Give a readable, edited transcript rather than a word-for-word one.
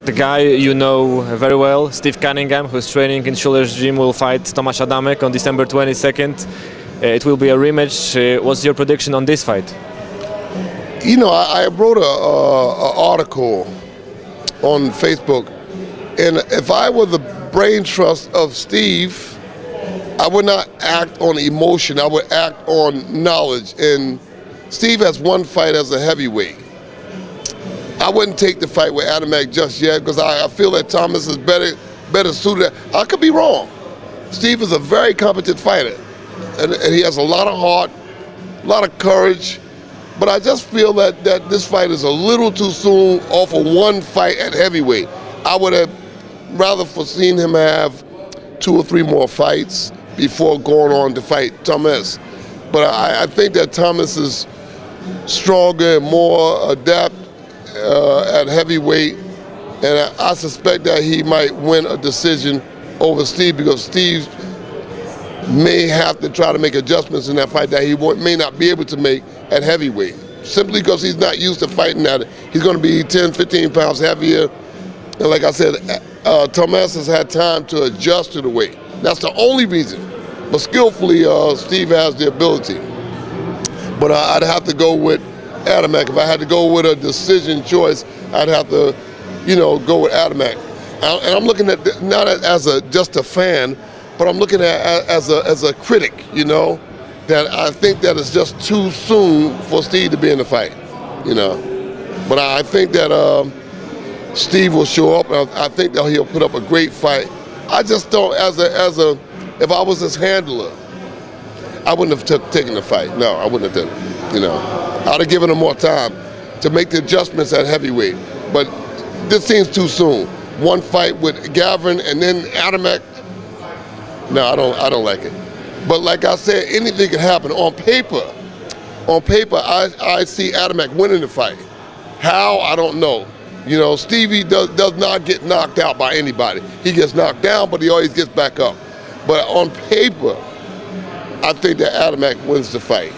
The guy you know very well, Steve Cunningham, who's training in Schuller's gym, will fight Adamek on December 22nd. It will be a rematch. What's your prediction on this fight? You know, I wrote an article on Facebook, and if I were the brain trust of Steve, I would not act on emotion. I would act on knowledge. And Steve has one fight as a heavyweight. I wouldn't take the fight with Adamek just yet because I feel that Thomas is better suited. I could be wrong. Steve is a very competent fighter, and he has a lot of heart, a lot of courage. But I just feel that this fight is a little too soon off of one fight at heavyweight. I would have rather foreseen him have 2 or 3 more fights before going on to fight Thomas. But I think that Thomas is stronger and more adept at heavyweight, and I suspect that he might win a decision over Steve because Steve may have to try to make adjustments in that fight that he may not be able to make at heavyweight, simply because he's not used to fighting at it. He's going to be 10, 15 pounds heavier, and like I said, Thomas has had time to adjust to the weight. That's the only reason. But skillfully, Steve has the ability. But I'd have to go with Adamek. If I had to go with a decision choice, I'd have to, go with Adamek. And I'm looking at not as just a fan, but I'm looking at as a critic. That I think that it's just too soon for Steve to be in the fight. But I think that Steve will show up, and I think that he'll put up a great fight. I just don't, if I was his handler, I wouldn't have taken the fight. No, I wouldn't have done it. I'd have given him more time to make the adjustments at heavyweight. But this seems too soon. One fight with Gavin and then Adamek. No, I don't like it. But like I said, anything can happen. On paper, I see Adamek winning the fight. How, I don't know. Stevie does not get knocked out by anybody. He gets knocked down, but he always gets back up. But on paper, I think that Adamek wins the fight.